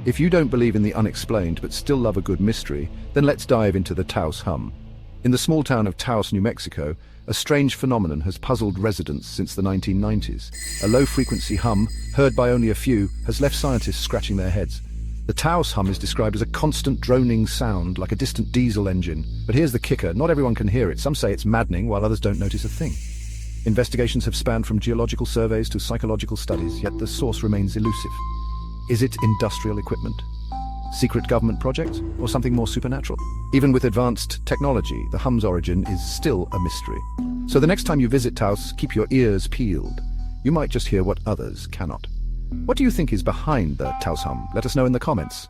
If you don't believe in the unexplained but still love a good mystery, then let's dive into the Taos hum. In the small town of Taos, New Mexico, a strange phenomenon has puzzled residents since the 1990s. A low-frequency hum, heard by only a few, has left scientists scratching their heads. The Taos hum is described as a constant droning sound, like a distant diesel engine. But here's the kicker, not everyone can hear it. Some say it's maddening, while others don't notice a thing. Investigations have spanned from geological surveys to psychological studies, yet the source remains elusive. Is it industrial equipment? Secret government project? Or something more supernatural? Even with advanced technology, the hum's origin is still a mystery. So the next time you visit Taos, keep your ears peeled. You might just hear what others cannot. What do you think is behind the Taos hum? Let us know in the comments.